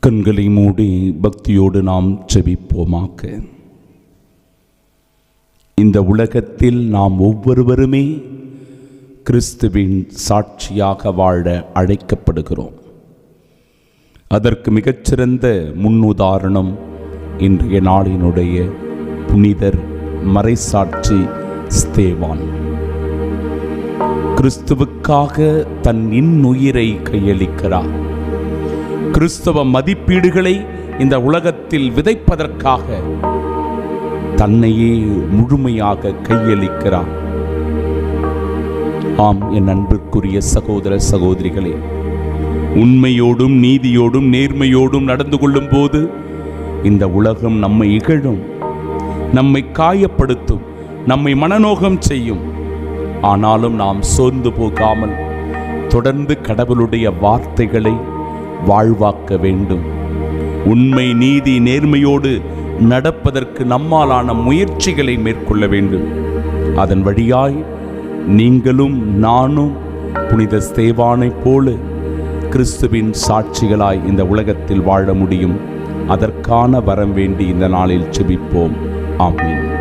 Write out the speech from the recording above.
கண்களை மூடி பக்தியோடு நாம் ஜெபிப்போமாக. இந்த உலகத்தில் நாம் ஒவ்வொருவருமே கிறிஸ்துவின் சாட்சியாக வாழ அழைக்கப்படுகிறோம். அதற்கு மிகச்சிறந்த முன்னுதாரணம் இன்றைய நாளினுடைய புனிதர் மறைசாட்சி ஸ்தேவான். கிறிஸ்துவுக்காக தன் இன்னுயிரை கையளிக்கிறார். கிறிஸ்தவ மதிப்பீடுகளை இந்த உலகத்தில் விதைப்பதற்காக தன்னையே முழுமையாக கையளிக்கிறார். ஆம், என் அன்பிற்குரிய சகோதர சகோதரிகளே, உண்மையோடும் நீதியோடும் நேர்மையோடும் நடந்து கொள்ளும் போது இந்த உலகம் நம்மை இகழும், நம்மை காயப்படுத்தும், நம்மை மனநோகம் செய்யும். ஆனாலும் நாம் சோர்ந்து போகாமல் தொடர்ந்து கடவுளுடைய வார்த்தைகளை வாழ்வாக்க வேண்டும். உண்மை நீதி நேர்மையோடு நடப்பதற்கு நம்மாலான முயற்சிகளை மேற்கொள்ள வேண்டும். அதன் வழியாய் நீங்களும் நானும் புனித ஸ்தேவானைப் போல கிறிஸ்துவின் சாட்சிகளாய் இந்த உலகத்தில் வாழ முடியும். அதற்கான வரம் வேண்டி இந்த நாளில் ஜெபிப்போம். ஆமென்.